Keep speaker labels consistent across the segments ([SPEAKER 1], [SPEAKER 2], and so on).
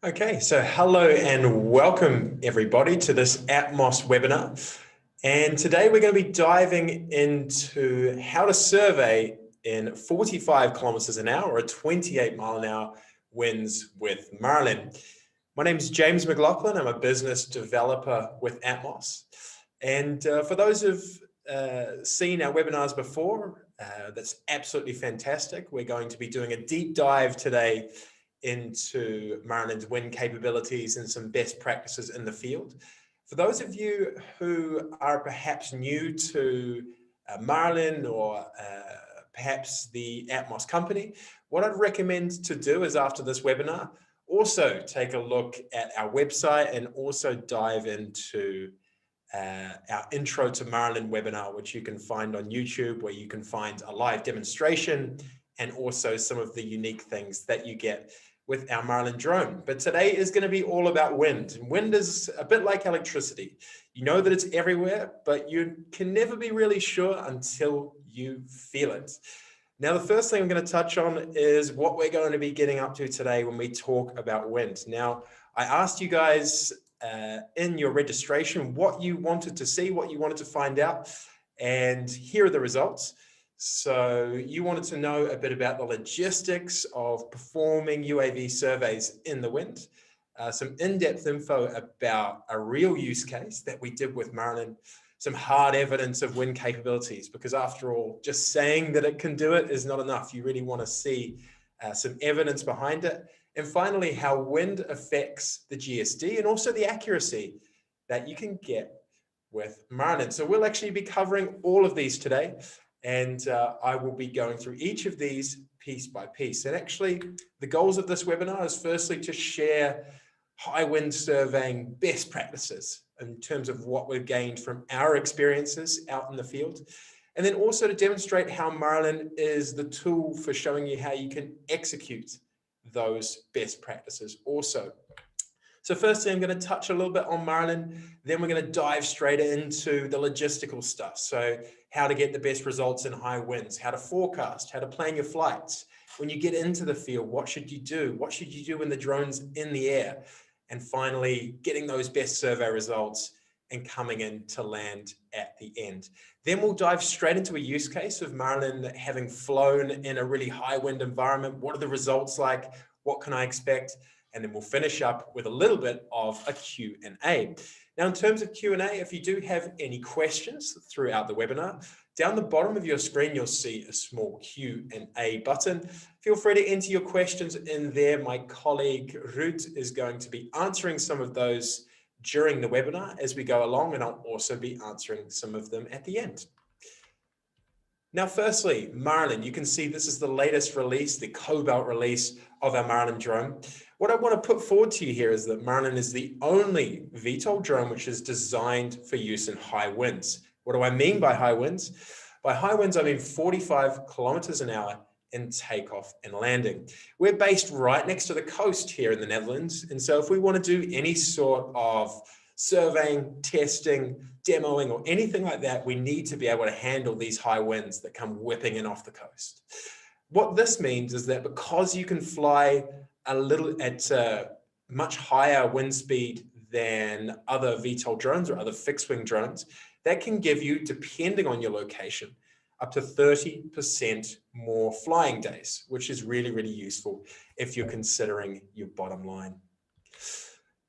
[SPEAKER 1] Okay, so hello and welcome everybody to this Atmos webinar. And today we're going to be diving into how to survey in 45 kilometers an hour or 28-mile-an-hour winds with Marlyn. My name is James McLaughlin. I'm a business developer with Atmos. And for those who've seen our webinars before, that's absolutely fantastic. We're going to be doing a deep dive today into Marlyn's wind capabilities and some best practices in the field. For those of you who are perhaps new to Marlyn or perhaps the Atmos company, what I'd recommend to do is after this webinar, also take a look at our website and also dive into our intro to Marlyn webinar, which you can find on YouTube, where you can find a live demonstration and also some of the unique things that you get with our Marlyn drone. But today is going to be all about wind. Wind is a bit like electricity. You know that it's everywhere, but you can never be really sure until you feel it. Now, the first thing I'm going to touch on is what we're going to be getting up to today when we talk about wind. Now, I asked you guys in your registration what you wanted to see, what you wanted to find out, and here are the results. So you wanted to know a bit about the logistics of performing UAV surveys in the wind, some in-depth info about a real use case that we did with Marlyn, some hard evidence of wind capabilities, because after all, just saying that it can do it is not enough. You really want to see some evidence behind it. And finally, how wind affects the GSD and also the accuracy that you can get with Marlyn. So we'll actually be covering all of these today. And I will be going through each of these piece by piece. And actually, the goals of this webinar is firstly to share high wind surveying best practices in terms of what we've gained from our experiences out in the field. And then also to demonstrate how Marlyn is the tool for showing you how you can execute those best practices also. So firstly, I'm going to touch a little bit on Marlyn, then we're going to dive straight into the logistical stuff. So how to get the best results in high winds, how to forecast, how to plan your flights. When you get into the field, what should you do? What should you do when the drone's in the air? And finally, getting those best survey results and coming in to land at the end. Then we'll dive straight into a use case of Marlyn having flown in a really high wind environment. What are the results like? What can I expect? And then we'll finish up with a little bit of a Q&A. Now, in terms of Q&A, if you do have any questions throughout the webinar, down the bottom of your screen, you'll see a small Q&A button. Feel free to enter your questions in there. My colleague Ruth is going to be answering some of those during the webinar as we go along, and I'll also be answering some of them at the end. Now, firstly, Marlyn, you can see this is the latest release, the COBALT release of our Marlyn drone. What I want to put forward to you here is that Marlyn is the only VTOL drone which is designed for use in high winds. What do I mean by high winds? By high winds, I mean 45 kilometers an hour in takeoff and landing. We're based right next to the coast here in the Netherlands. And so if we want to do any sort of surveying, testing, demoing, or anything like that, we need to be able to handle these high winds that come whipping in off the coast. What this means is that because you can fly a little at a much higher wind speed than other VTOL drones or other fixed wing drones, that can give you, depending on your location, up to 30% more flying days, which is really, really useful if you're considering your bottom line.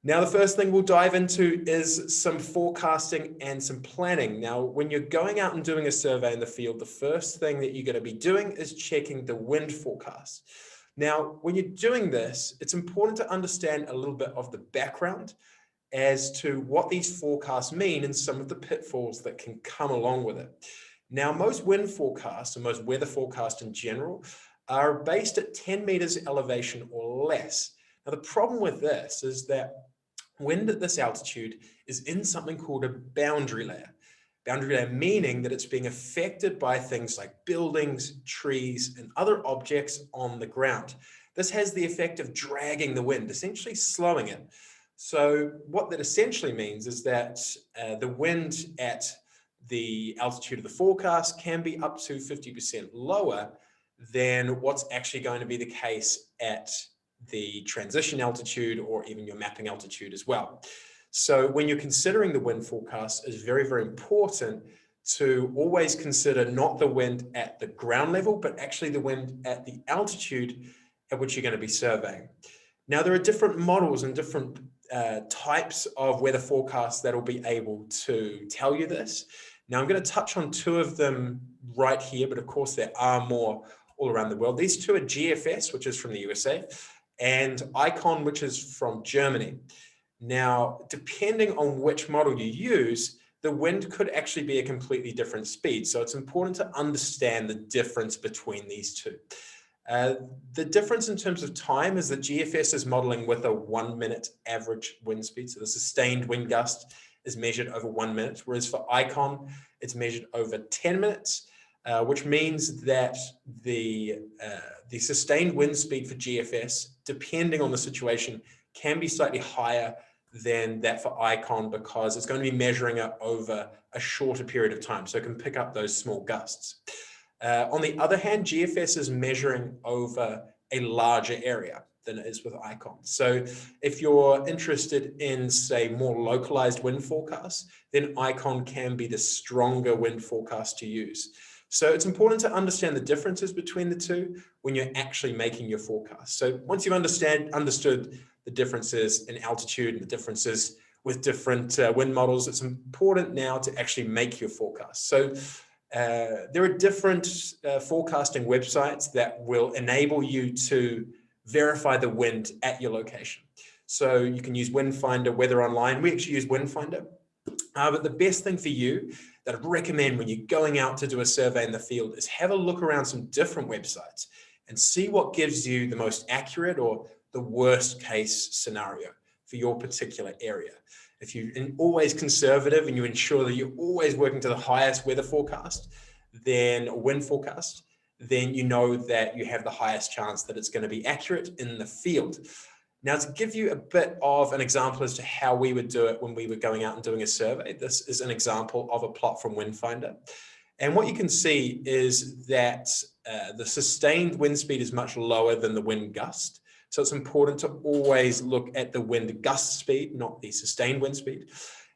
[SPEAKER 1] Now, the first thing we'll dive into is some forecasting and some planning. Now, when you're going out and doing a survey in the field, the first thing that you're going to be doing is checking the wind forecast. Now, when you're doing this, it's important to understand a little bit of the background as to what these forecasts mean and some of the pitfalls that can come along with it. Now, most wind forecasts and most weather forecasts in general are based at 10 meters elevation or less. Now, the problem with this is that wind at this altitude is in something called a boundary layer. Boundary layer meaning that it's being affected by things like buildings, trees, and other objects on the ground. This has the effect of dragging the wind, essentially slowing it. So what that essentially means is that the wind at the altitude of the forecast can be up to 50% lower than what's actually going to be the case at the transition altitude or even your mapping altitude as well. So when you're considering the wind forecast, it's very, very important to always consider not the wind at the ground level, but actually the wind at the altitude at which you're going to be surveying. Now, there are different models and different types of weather forecasts that will be able to tell you this. Now, I'm going to touch on two of them right here, but of course there are more all around the world. These two are GFS, which is from the USA, and ICON, which is from Germany. Now, depending on which model you use, the wind could actually be a completely different speed. So it's important to understand the difference between these two. The difference in terms of time is that GFS is modeling with a 1 minute average wind speed. So the sustained wind gust is measured over 1 minute, whereas for ICON, it's measured over 10 minutes, which means that the sustained wind speed for GFS, depending on the situation, can be slightly higher than that for ICON because it's going to be measuring it over a shorter period of time. So it can pick up those small gusts. On the other hand, GFS is measuring over a larger area than it is with ICON. So if you're interested in, say, more localized wind forecasts, then ICON can be the stronger wind forecast to use. So it's important to understand the differences between the two when you're actually making your forecast. So once you've understood the differences in altitude and the differences with different wind models, it's important now to actually make your forecast. So there are different forecasting websites that will enable you to verify the wind at your location. So you can use Windfinder, Weather Online. We actually use Windfinder. But the best thing for you that I'd recommend when you're going out to do a survey in the field is have a look around some different websites and see what gives you the most accurate or the worst case scenario for your particular area. If you're always conservative and you ensure that you're always working to the highest weather forecast, then wind forecast, then you know that you have the highest chance that it's going to be accurate in the field. Now, to give you a bit of an example as to how we would do it when we were going out and doing a survey, this is an example of a plot from Windfinder. And what you can see is that the sustained wind speed is much lower than the wind gust. So it's important to always look at the wind gust speed, not the sustained wind speed.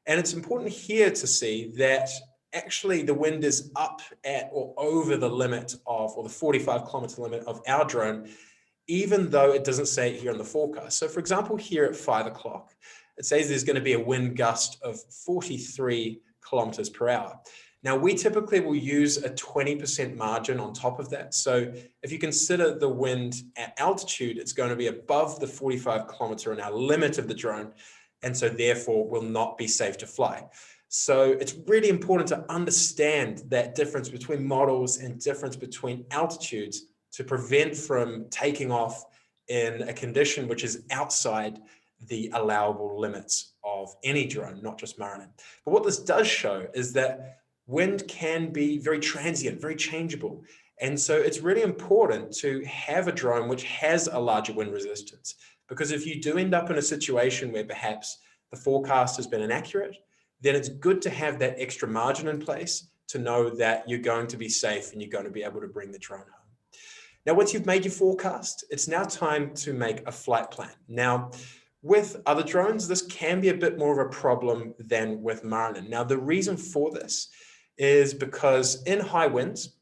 [SPEAKER 1] And it's important here to see that actually the wind is up at or over the limit of, or the 45 kilometer limit of our drone, even though it doesn't say it here on the forecast. So for example, here at 5 o'clock, it says there's going to be a wind gust of 43 kilometers per hour. Now, we typically will use a 20% margin on top of that. So if you consider the wind at altitude, it's going to be above the 45 kilometer an hour limit of the drone, and so therefore will not be safe to fly. So it's really important to understand that difference between models and difference between altitudes to prevent from taking off in a condition which is outside the allowable limits of any drone, not just Marlyn. But what this does show is that wind can be very transient, very changeable. And so it's really important to have a drone which has a larger wind resistance, because if you do end up in a situation where perhaps the forecast has been inaccurate, then it's good to have that extra margin in place to know that you're going to be safe and you're going to be able to bring the drone home. Now, once you've made your forecast, it's now time to make a flight plan. Now, with other drones, this can be a bit more of a problem than with Marlyn. Now, the reason for this is because in high winds,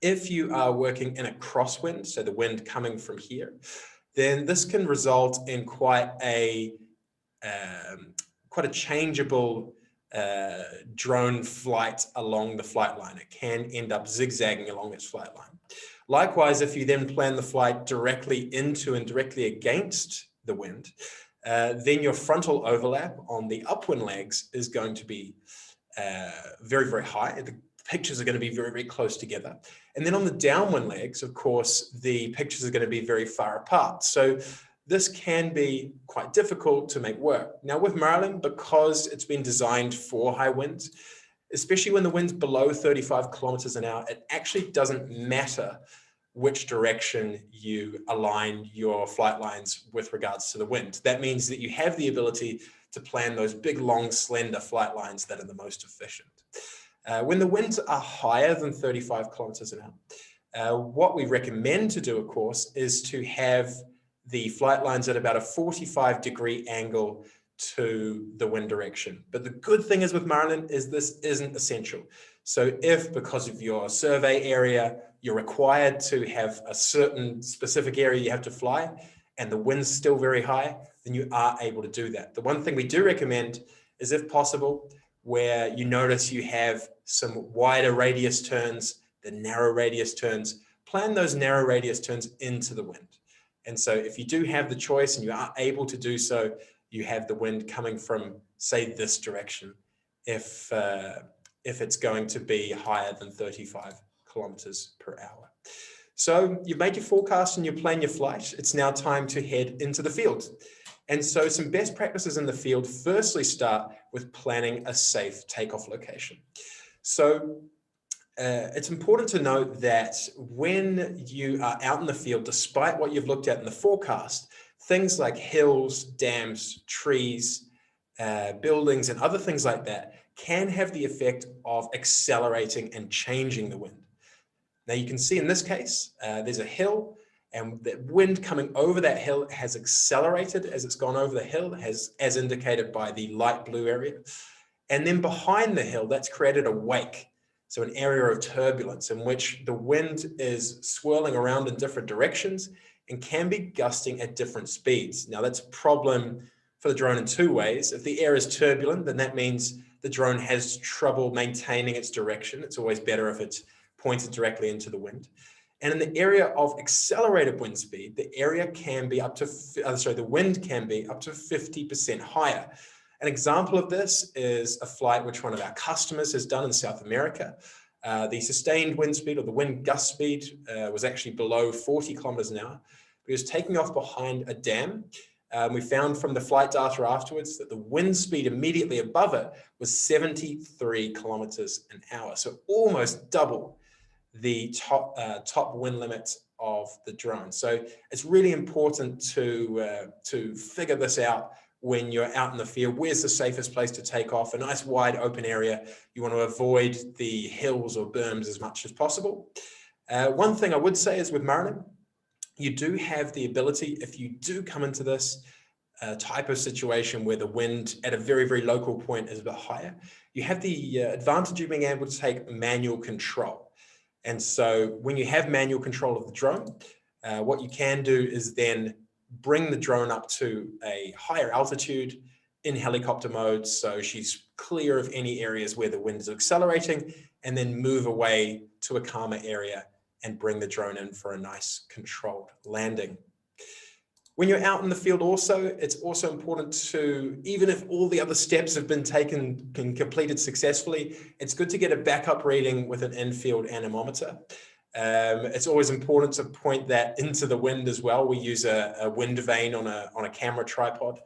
[SPEAKER 1] if you are working in a crosswind, so the wind coming from here, then this can result in quite a changeable drone flight along the flight line. It can end up zigzagging along its flight line. Likewise, if you then plan the flight directly into and directly against the wind, then your frontal overlap on the upwind legs is going to be very, very high. The pictures are going to be very, very close together. And then on the downwind legs, of course, the pictures are going to be very far apart. So this can be quite difficult to make work. Now with Marlyn, because it's been designed for high winds, especially when the wind's below 35 kilometers an hour, it actually doesn't matter which direction you align your flight lines with regards to the wind. That means that you have the ability to plan those big, long, slender flight lines that are the most efficient. When the winds are higher than 35 kilometers an hour, what we recommend to do, of course, is to have the flight line's at about a 45-degree angle to the wind direction. But the good thing is with Marlyn is this isn't essential. So if, because of your survey area, you're required to have a certain specific area you have to fly, and the wind's still very high, then you are able to do that. The one thing we do recommend is, if possible, where you notice you have some wider radius turns than narrow radius turns, plan those narrow radius turns into the wind. And so if you do have the choice and you are able to do so, you have the wind coming from, say, this direction, if it's going to be higher than 35 kilometers per hour. So you've made your forecast and you plan your flight. It's now time to head into the field. And so some best practices in the field firstly start with planning a safe takeoff location. So it's important to note that when you are out in the field, despite what you've looked at in the forecast, things like hills, dams, trees, buildings, and other things like that can have the effect of accelerating and changing the wind. Now you can see in this case, there's a hill, and the wind coming over that hill has accelerated as it's gone over the hill, as indicated by the light blue area. And then behind the hill, that's created a wake. So an area of turbulence in which the wind is swirling around in different directions and can be gusting at different speeds. Now that's a problem for the drone in two ways. If the air is turbulent, then that means the drone has trouble maintaining its direction. It's always better if it's pointed directly into the wind. And in the area of accelerated wind speed, the area can be up to, the wind can be up to 50% higher. An example of this is a flight which one of our customers has done in South America. The sustained wind speed, or the wind gust speed, was actually below 40 kilometers an hour. It was taking off behind a dam. We found from the flight data afterwards that the wind speed immediately above it was 73 kilometers an hour. So almost double the top wind limit of the drone. So it's really important to figure this out when you're out in the field. Where's the safest place to take off? A nice wide open area. You want to avoid the hills or berms as much as possible. One thing I would say is with Marlyn, you do have the ability, if you do come into this type of situation where the wind at a very, very local point is a bit higher, you have the advantage of being able to take manual control. And so when you have manual control of the drone, what you can do is then bring the drone up to a higher altitude in helicopter mode, so she's clear of any areas where the wind is accelerating, and then move away to a calmer area and bring the drone in for a nice controlled landing. When you're out in the field also, it's also important to, even if all the other steps have been taken and completed successfully, it's good to get a backup reading with an in-field anemometer. It's always important to point that into the wind as well. We use a wind vane on a camera tripod.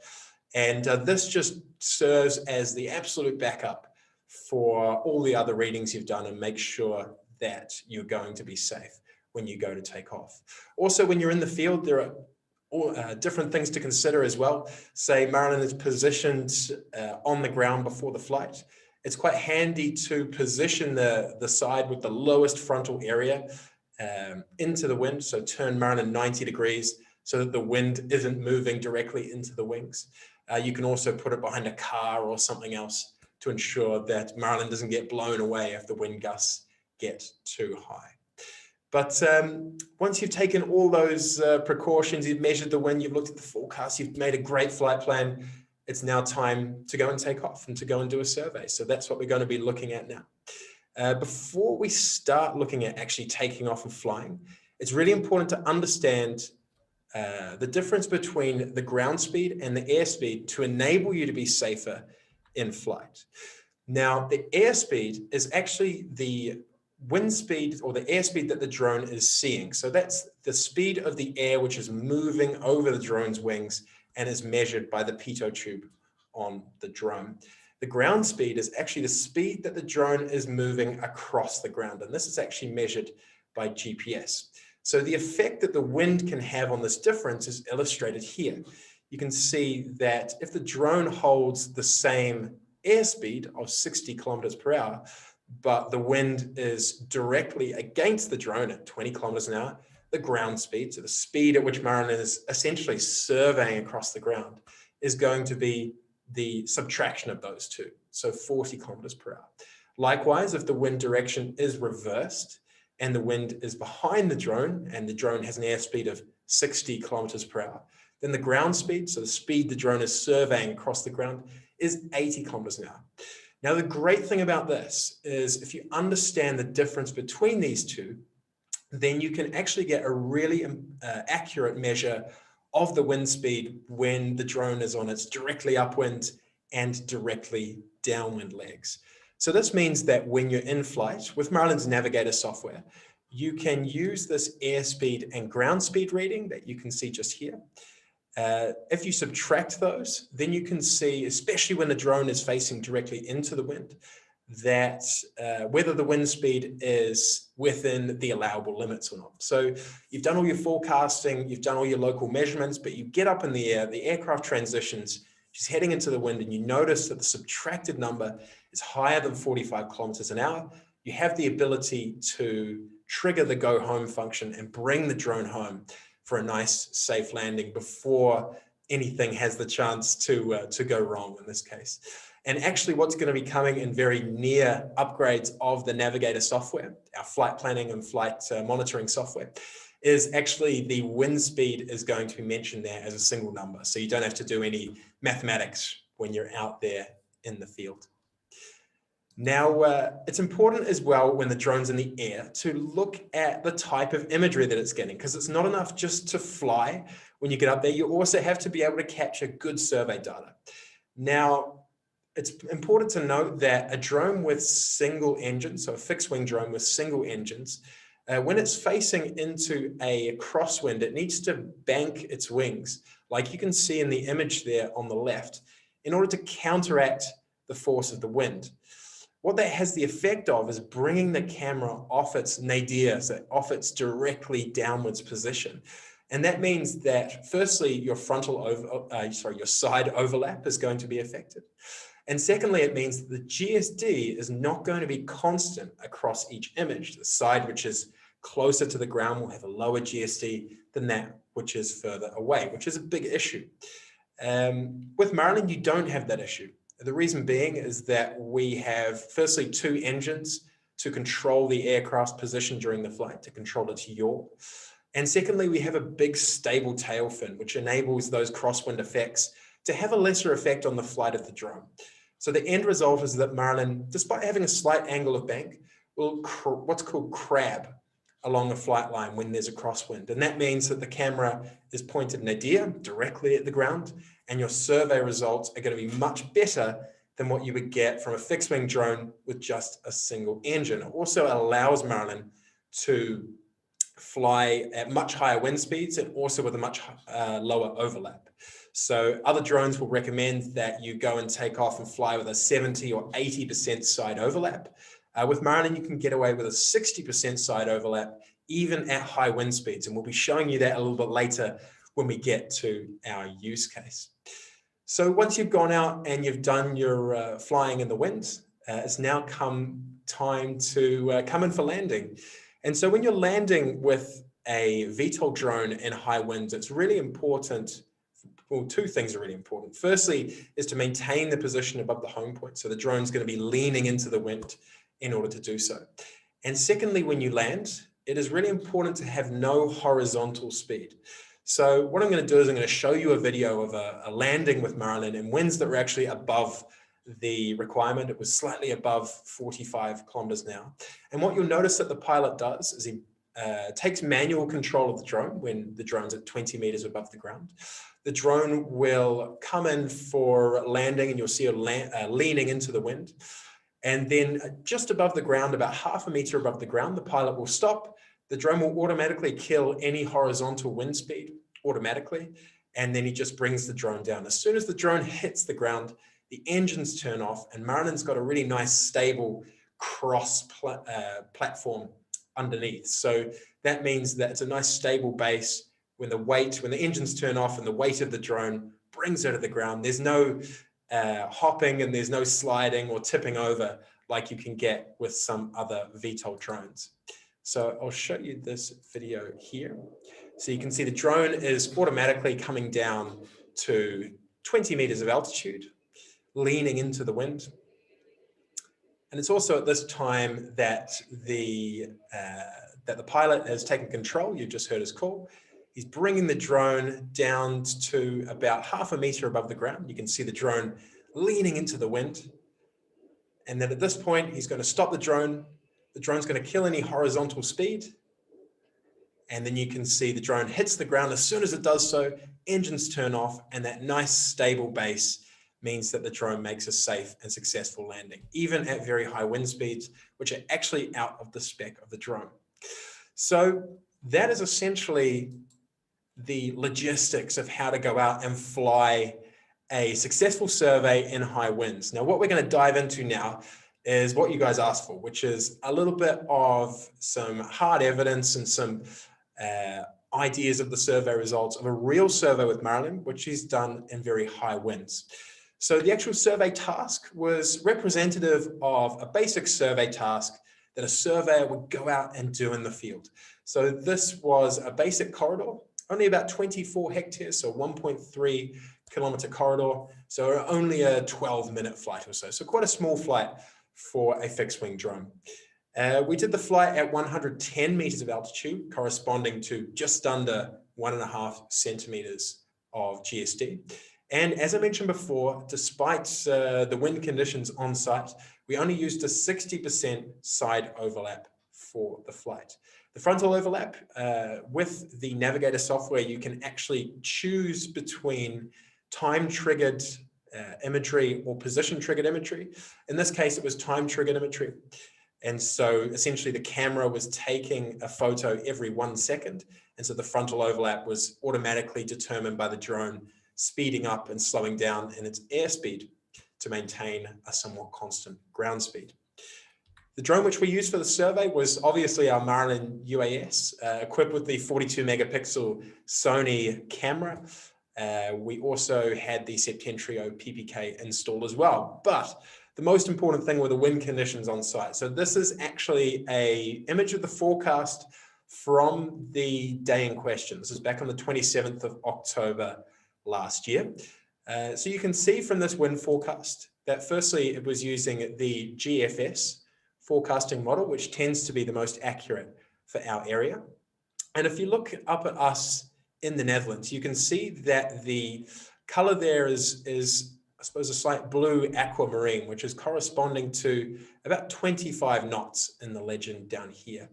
[SPEAKER 1] And this just serves as the absolute backup for all the other readings you've done, and make sure that you're going to be safe when you go to take off. Also, when you're in the field, there are different things to consider as well. Say Marlyn is positioned on the ground before the flight. It's quite handy to position the side with the lowest frontal area into the wind. So turn Marlyn 90 degrees so that the wind isn't moving directly into the wings. You can also put it behind a car or something else to ensure that Marlyn doesn't get blown away if the wind gusts get too high. But once you've taken all those precautions, you've measured the wind, you've looked at the forecast, you've made a great flight plan, it's now time to go and take off and to go and do a survey. So that's what we're going to be looking at now. Before we start looking at actually taking off and flying, it's really important to understand the difference between the ground speed and the airspeed to enable you to be safer in flight. Now, the airspeed is actually the wind speed or the airspeed that the drone is seeing. So that's the speed of the air which is moving over the drone's wings and is measured by the pitot tube on the drone. The ground speed is actually the speed that the drone is moving across the ground. And this is actually measured by GPS. So the effect that the wind can have on this difference is illustrated here. You can see that if the drone holds the same airspeed of 60 kilometers per hour, but the wind is directly against the drone at 20 kilometers an hour, the ground speed, so the speed at which Marlyn is essentially surveying across the ground, is going to be the subtraction of those two, so 40 kilometers per hour. Likewise, if the wind direction is reversed and the wind is behind the drone and the drone has an airspeed of 60 kilometers per hour, then the ground speed, so the speed the drone is surveying across the ground, is 80 kilometers an hour. Now, the great thing about this is if you understand the difference between these two, then you can actually get a really accurate measure of the wind speed when the drone is on its directly upwind and directly downwind legs. So this means that when you're in flight with Marlyn's Navigator software, you can use this airspeed and ground speed reading that you can see just here. If you subtract those, then you can see, especially when the drone is facing directly into the wind, that whether the wind speed is within the allowable limits or not. So you've done all your forecasting, you've done all your local measurements, but you get up in the air, the aircraft transitions, she's heading into the wind, and you notice that the subtracted number is higher than 45 kilometers an hour. You have the ability to trigger the go home function and bring the drone home for a nice, safe landing before anything has the chance to go wrong in this case. And actually what's going to be coming in very near upgrades of the Navigator software, our flight planning and flight monitoring software, is actually the wind speed is going to be mentioned there as a single number. So you don't have to do any mathematics when you're out there in the field. Now, it's important as well when the drone's in the air to look at the type of imagery that it's getting, because it's not enough just to fly when you get up there. You also have to be able to capture good survey data. Now, it's important to note that a drone with single engines, so a fixed wing drone with single engines, when it's facing into a crosswind, it needs to bank its wings, like you can see in the image there on the left, in order to counteract the force of the wind. What that has the effect of is bringing the camera off its nadir, so off its directly downwards position. And that means that firstly, your your side overlap is going to be affected. And secondly, it means that the GSD is not going to be constant across each image. The side which is closer to the ground will have a lower GSD than that which is further away, which is a big issue. With Marlyn, you don't have that issue. The reason being is that we have firstly 2 engines to control the aircraft's position during the flight, to control its yaw. And secondly, we have a big stable tail fin, which enables those crosswind effects to have a lesser effect on the flight of the drone. So the end result is that Marlyn, despite having a slight angle of bank, will what's called crab along a flight line when there's a crosswind. And that means that the camera is pointed nadir, directly at the ground, and your survey results are going to be much better than what you would get from a fixed wing drone with just a single engine. It also allows Marlyn to fly at much higher wind speeds and also with a much lower overlap. So other drones will recommend that you go and take off and fly with a 70 or 80% side overlap. With Marlyn, you can get away with a 60% side overlap, even at high wind speeds. And we'll be showing you that a little bit later when we get to our use case. So once you've gone out and you've done your flying in the wind, it's now come time to come in for landing. And so when you're landing with a VTOL drone in high winds, it's really important. Well, 2 things are really important. Firstly, is to maintain the position above the home point. So the drone's going to be leaning into the wind in order to do so. And secondly, when you land, it is really important to have no horizontal speed. So what I'm going to do is I'm going to show you a video of a landing with Marlyn in winds that were actually above the requirement. It was slightly above 45 kilometers an hour. And what you'll notice that the pilot does is he takes manual control of the drone when the drone's at 20 meters above the ground. The drone will come in for landing and you'll see it leaning into the wind. And then just above the ground, about half a meter above the ground, the pilot will stop. The drone will automatically kill any horizontal wind speed automatically. And then he just brings the drone down. As soon as the drone hits the ground, the engines turn off and Marlyn's got a really nice stable cross platform underneath. So that means that it's a nice stable base. When the engines turn off and the weight of the drone brings her to the ground, there's no hopping and there's no sliding or tipping over like you can get with some other VTOL drones. So I'll show you this video here. So you can see the drone is automatically coming down to 20 meters of altitude, leaning into the wind. And it's also at this time that the pilot has taken control. You just heard his call. He's bringing the drone down to about 0.5 meter above the ground. You can see the drone leaning into the wind. And then at this point, he's going to stop the drone. The drone's going to kill any horizontal speed. And then you can see the drone hits the ground. As soon as it does so, engines turn off, and that nice stable base means that the drone makes a safe and successful landing, even at very high wind speeds, which are actually out of the spec of the drone. So that is essentially the logistics of how to go out and fly a successful survey in high winds. Now, what we're going to dive into now is what you guys asked for, which is a little bit of some hard evidence and some ideas of the survey results of a real survey with Marlyn, which he's done in very high winds. So the actual survey task was representative of a basic survey task that a surveyor would go out and do in the field. So this was a basic corridor, only about 24 hectares, so 1.3 kilometer corridor. So only a 12-minute flight or so. So quite a small flight for a fixed wing drone. We did the flight at 110 meters of altitude, corresponding to just under 1.5 centimeters of GSD. And as I mentioned before, despite the wind conditions on site, we only used a 60% side overlap for the flight. The frontal overlap, with the Navigator software, you can actually choose between time-triggered imagery or position-triggered imagery. In this case, it was time-triggered imagery. And so essentially the camera was taking a photo every 1 second. And so the frontal overlap was automatically determined by the drone speeding up and slowing down in its airspeed to maintain a somewhat constant ground speed. The drone which we used for the survey was obviously our Marlyn UAS, equipped with the 42 megapixel Sony camera. We also had the Septentrio PPK installed as well. But the most important thing were the wind conditions on site. So this is actually an image of the forecast from the day in question. This is back on the 27th of October last year. So you can see from this wind forecast that firstly, it was using the GFS forecasting model, which tends to be the most accurate for our area. And if you look up at us in the Netherlands, you can see that the color there is I suppose, a slight blue aquamarine, which is corresponding to about 25 knots in the legend down here.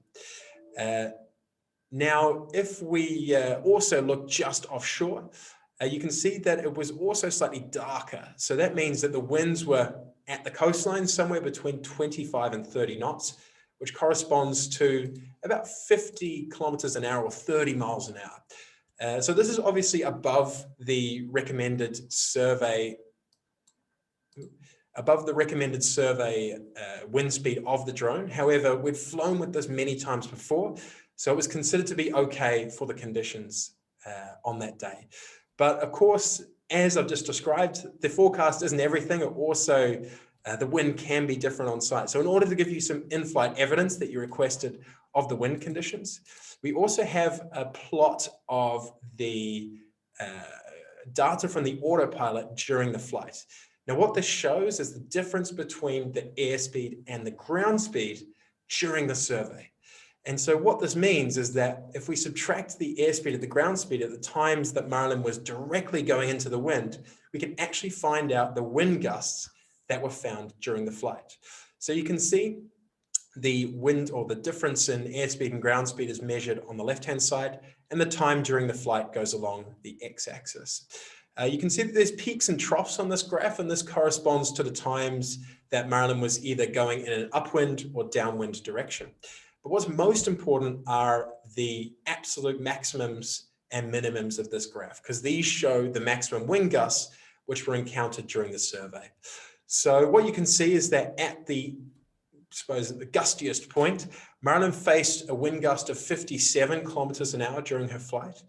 [SPEAKER 1] Now, if we also look just offshore, you can see that it was also slightly darker. So that means that the winds were at the coastline somewhere between 25 and 30 knots, which corresponds to about 50 kilometers an hour or 30 miles an hour. So this is obviously above the recommended survey wind speed of the drone. However, we'd flown with this many times before, so it was considered to be okay for the conditions on that day. But of course, as I've just described, the forecast isn't everything. It also, the wind can be different on site. So in order to give you some in-flight evidence that you requested of the wind conditions, we also have a plot of the data from the autopilot during the flight. Now, what this shows is the difference between the airspeed and the ground speed during the survey. And so what this means is that if we subtract the airspeed of the ground speed at the times that Marlyn was directly going into the wind, we can actually find out the wind gusts that were found during the flight. So you can see the wind or the difference in airspeed and ground speed is measured on the left-hand side, and the time during the flight goes along the x-axis. You can see that there's peaks and troughs on this graph, and this corresponds to the times that Marlyn was either going in an upwind or downwind direction. But what's most important are the absolute maximums and minimums of this graph, because these show the maximum wind gusts which were encountered during the survey. So what you can see is that at the gustiest point, Marlyn faced a wind gust of 57 kilometers an hour during her flight,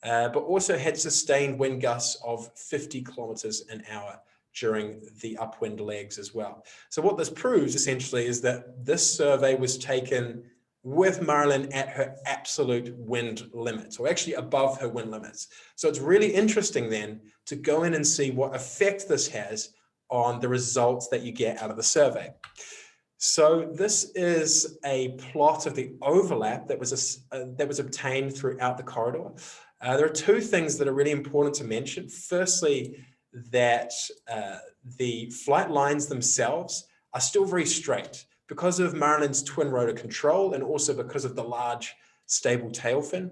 [SPEAKER 1] but also had sustained wind gusts of 50 kilometers an hour during the upwind legs as well. So what this proves essentially is that this survey was taken with Marlyn at her absolute wind limits, or actually above her wind limits. So it's really interesting then to go in and see what effect this has on the results that you get out of the survey. So this is a plot of the overlap that was obtained throughout the corridor. There are two things that are really important to mention. Firstly, that the flight lines themselves are still very straight because of Marlyn's twin rotor control and also because of the large stable tail fin.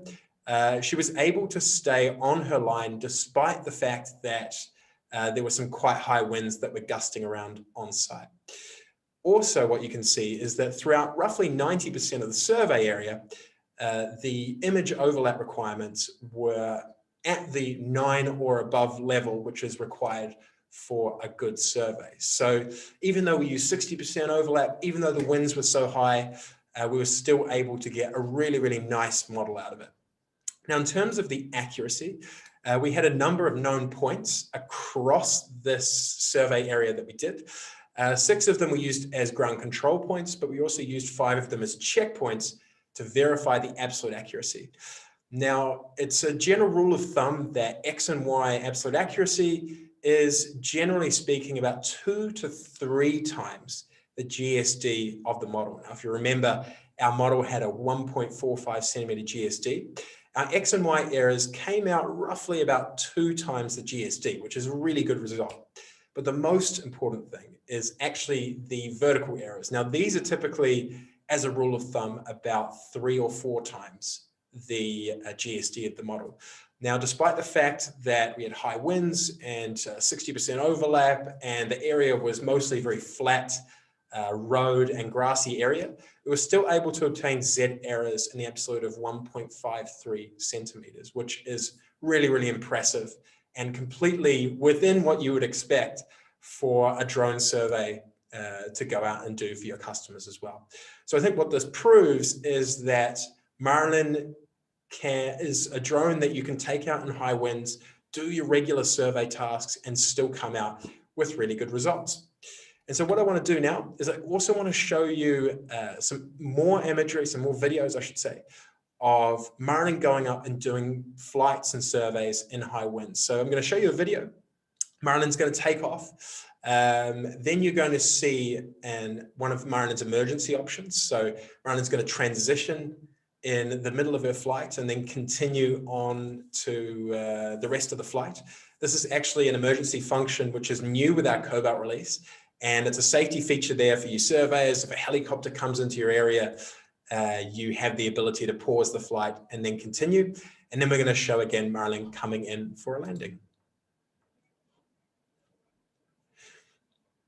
[SPEAKER 1] She was able to stay on her line despite the fact that there were some quite high winds that were gusting around on site. Also, what you can see is that throughout roughly 90% of the survey area, the image overlap requirements were at the 9 or above level, which is required for a good survey. So even though we used 60% overlap, even though the winds were so high, we were still able to get a really, really nice model out of it. Now, in terms of the accuracy, we had a number of known points across this survey area that we did. 6 of them were used as ground control points, but we also used 5 of them as checkpoints to verify the absolute accuracy. Now, it's a general rule of thumb that X and Y absolute accuracy is generally speaking about 2 to 3 times the GSD of the model. Now, if you remember, our model had a 1.45 centimeter GSD. Our X and Y errors came out roughly about 2 times the GSD, which is a really good result. But the most important thing is actually the vertical errors. Now, these are typically, as a rule of thumb, about 3 or 4 times the GSD of the model. Now, despite the fact that we had high winds and 60% overlap, and the area was mostly very flat road and grassy area, we were still able to obtain Z errors in the absolute of 1.53 centimeters, which is really, really impressive and completely within what you would expect for a drone survey to go out and do for your customers as well. So I think what this proves is that Marlyn is a drone that you can take out in high winds, do your regular survey tasks, and still come out with really good results. And so what I want to do now is I also want to show you some more imagery, some more videos, I should say, of Marlyn going up and doing flights and surveys in high winds. So I'm going to show you a video. Marlyn's going to take off. Then you're going to see one of Marlyn's emergency options. So Marlyn's going to transition in the middle of her flight and then continue on to the rest of the flight. This is actually an emergency function which is new with our COBALT release, and it's a safety feature there for you surveyors. If a helicopter comes into your area, you have the ability to pause the flight and then continue. And then we're going to show again Marlyn coming in for a landing.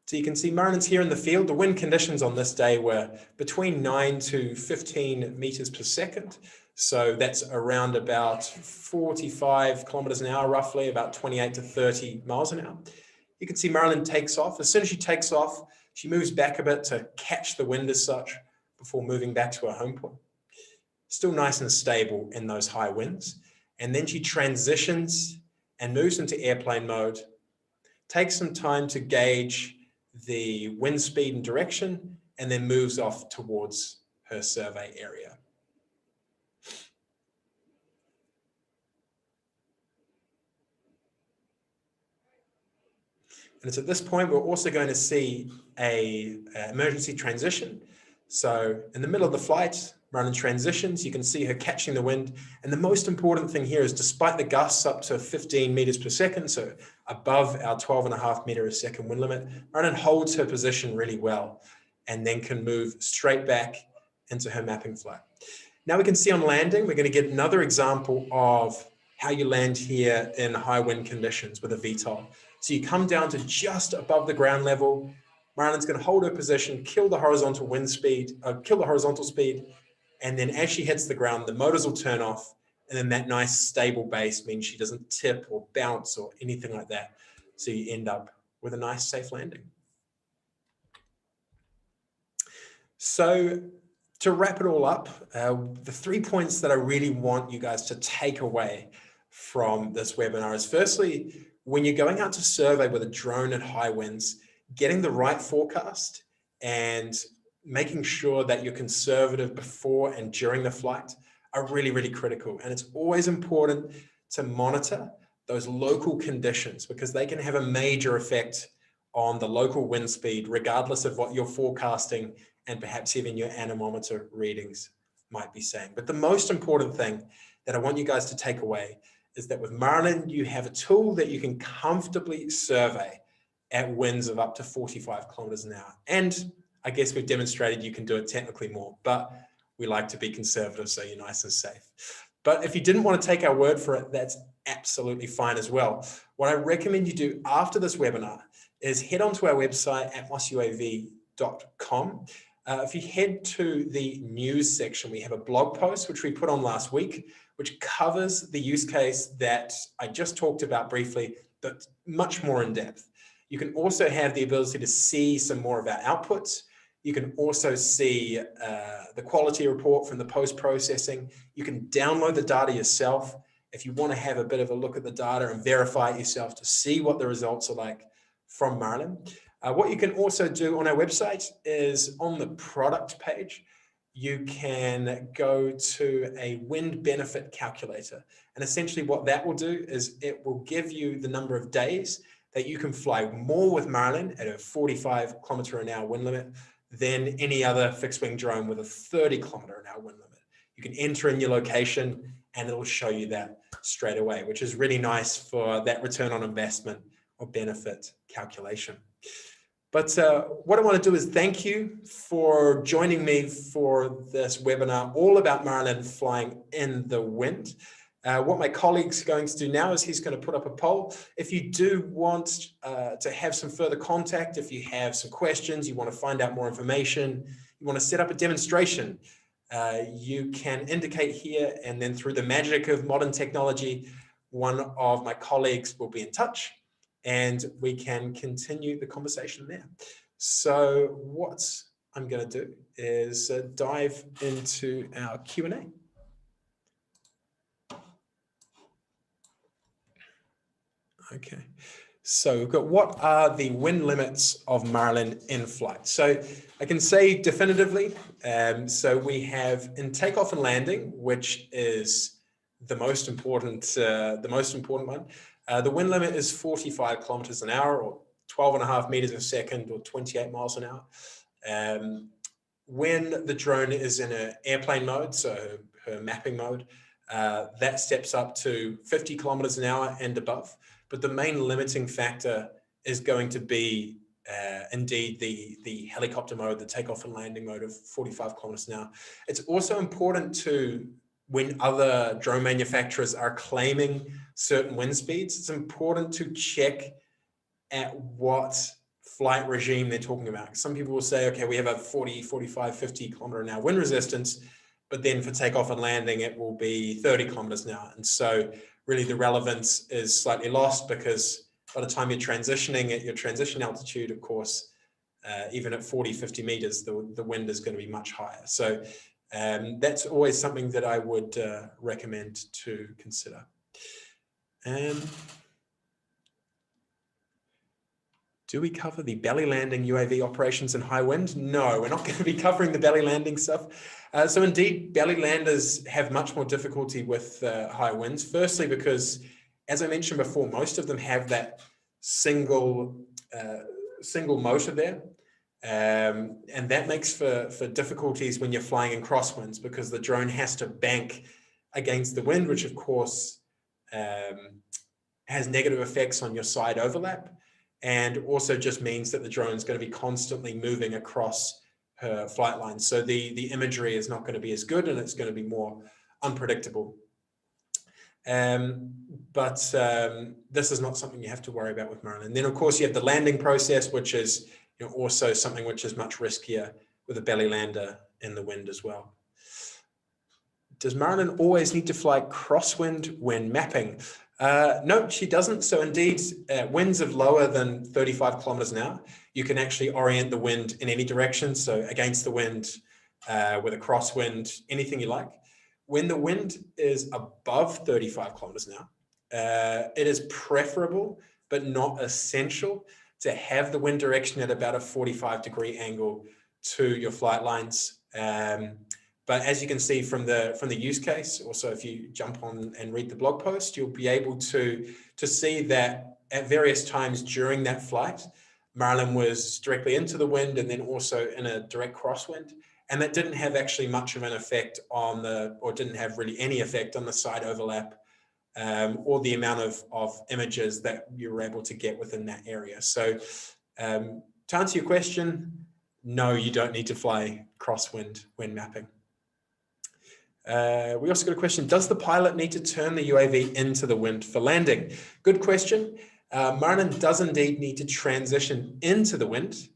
[SPEAKER 1] So you can see Marlyn's here in the field. The wind conditions on this day were between 9 to 15 meters per second. So that's around about 45 kilometers an hour, roughly about 28 to 30 miles an hour. You can see Marlyn takes off. As soon as she takes off, she moves back a bit to catch the wind as such before moving back to her home point. Still nice and stable in those high winds. And then she transitions and moves into airplane mode, takes some time to gauge the wind speed and direction, and then moves off towards her survey area. And it's at this point we're also going to see an emergency transition. So in the middle of the flight, Marlyn transitions, you can see her catching the wind. And the most important thing here is despite the gusts up to 15 meters per second, so above our 12.5 meter a second wind limit, Marlyn holds her position really well and then can move straight back into her mapping flight. Now we can see on landing, we're going to get another example of how you land here in high wind conditions with a VTOL. So you come down to just above the ground level. Marlyn's going to hold her position, kill the horizontal speed, and then as she hits the ground, the motors will turn off, and then that nice stable base means she doesn't tip or bounce or anything like that. So you end up with a nice safe landing. So to wrap it all up, the 3 points that I really want you guys to take away from this webinar is firstly, when you're going out to survey with a drone at high winds, getting the right forecast and making sure that you're conservative before and during the flight are really, really critical. And it's always important to monitor those local conditions because they can have a major effect on the local wind speed, regardless of what you're forecasting and perhaps even your anemometer readings might be saying. But the most important thing that I want you guys to take away is that with Marlyn, you have a tool that you can comfortably survey at winds of up to 45 kilometers an hour. And I guess we've demonstrated you can do it technically more, but we like to be conservative so you're nice and safe. But if you didn't want to take our word for it, that's absolutely fine as well. What I recommend you do after this webinar is head onto our website, atmosuav.com. If you head to the news section, we have a blog post, which we put on last week, which covers the use case that I just talked about briefly, but much more in depth. You can also have the ability to see some more of our outputs. You can also see the quality report from the post-processing. You can download the data yourself if you want to have a bit of a look at the data and verify it yourself to see what the results are like from Marlyn. What you can also do on our website is on the product page, you can go to a wind benefit calculator. And essentially what that will do is it will give you the number of days that you can fly more with Marlyn at a 45 kilometer an hour wind limit than any other fixed wing drone with a 30 kilometer an hour wind limit. You can enter in your location and it'll show you that straight away, which is really nice for that return on investment or benefit calculation. But what I want to do is thank you for joining me for this webinar all about Marlyn flying in the wind. What my colleague's going to do now is he's going to put up a poll. If you do want to have some further contact, if you have some questions, you want to find out more information, you want to set up a demonstration, you can indicate here, and then through the magic of modern technology, one of my colleagues will be in touch and we can continue the conversation there. So what I'm going to do is dive into our Q&A. Okay, so we've got what are the wind limits of Marlyn in flight? So I can say definitively, so we have in takeoff and landing, which is the most important one. The wind limit is 45 kilometers an hour or 12.5 meters a second or 28 miles an hour. When the drone is in an airplane mode, so her mapping mode, that steps up to 50 kilometers an hour and above. But the main limiting factor is going to be indeed the helicopter mode, the takeoff and landing mode of 45 kilometers an hour. It's also important to, when other drone manufacturers are claiming certain wind speeds, it's important to check at what flight regime they're talking about. Some people will say, okay, we have a 40, 45, 50 kilometer an hour wind resistance, but then for takeoff and landing, it will be 30 kilometers an hour. And so really the relevance is slightly lost because by the time you're transitioning at your transition altitude, of course, even at 40, 50 meters, the wind is going to be much higher. So that's always something that I would recommend to consider. Do we cover the belly landing UAV operations in high wind? No, we're not going to be covering the belly landing stuff. So indeed, belly landers have much more difficulty with high winds. Firstly, because as I mentioned before, most of them have that single motor there. And that makes for difficulties when you're flying in crosswinds because the drone has to bank against the wind, which of course has negative effects on your side overlap. And also just means that the drone is going to be constantly moving across her flight line. So the imagery is not going to be as good and it's going to be more unpredictable. But this is not something you have to worry about with Marlyn. Then of course you have the landing process, which is also something which is much riskier with a belly lander in the wind as well. Does Marlyn always need to fly crosswind when mapping? No, she doesn't. So indeed, winds of lower than 35 kilometers an hour, you can actually orient the wind in any direction. So against the wind, with a crosswind, anything you like. When the wind is above 35 kilometers an hour, it is preferable, but not essential to have the wind direction at about a 45-degree angle to your flight lines. But as you can see from the use case, also if you jump on and read the blog post, you'll be able to see that at various times during that flight, Marlyn was directly into the wind and then also in a direct crosswind. And that didn't have actually much of an effect on or didn't have really any effect on the side overlap or the amount of images that you were able to get within that area. So to answer your question, no, you don't need to fly crosswind when mapping. We also got a question, does the pilot need to turn the UAV into the wind for landing? Good question. Marlyn does indeed need to transition into the wind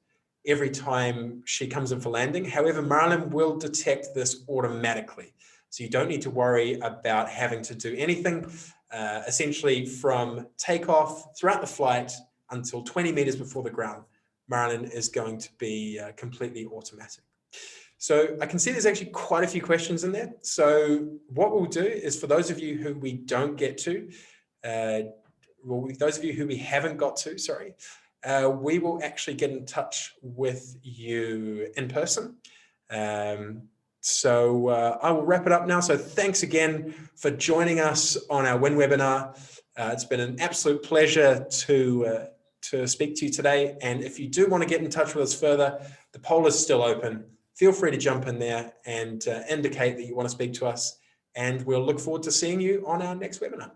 [SPEAKER 1] every time she comes in for landing. However, Marlyn will detect this automatically. So you don't need to worry about having to do anything. Essentially from takeoff throughout the flight until 20 meters before the ground, Marlyn is going to be completely automatic. So I can see there's actually quite a few questions in there. So what we'll do is for those of you who we don't get to, those of you who we haven't got to, sorry, we will actually get in touch with you in person. So I will wrap it up now. So thanks again for joining us on our WIN webinar. It's been an absolute pleasure to speak to you today. And if you do want to get in touch with us further, the poll is still open. Feel free to jump in there and indicate that you want to speak to us. And we'll look forward to seeing you on our next webinar.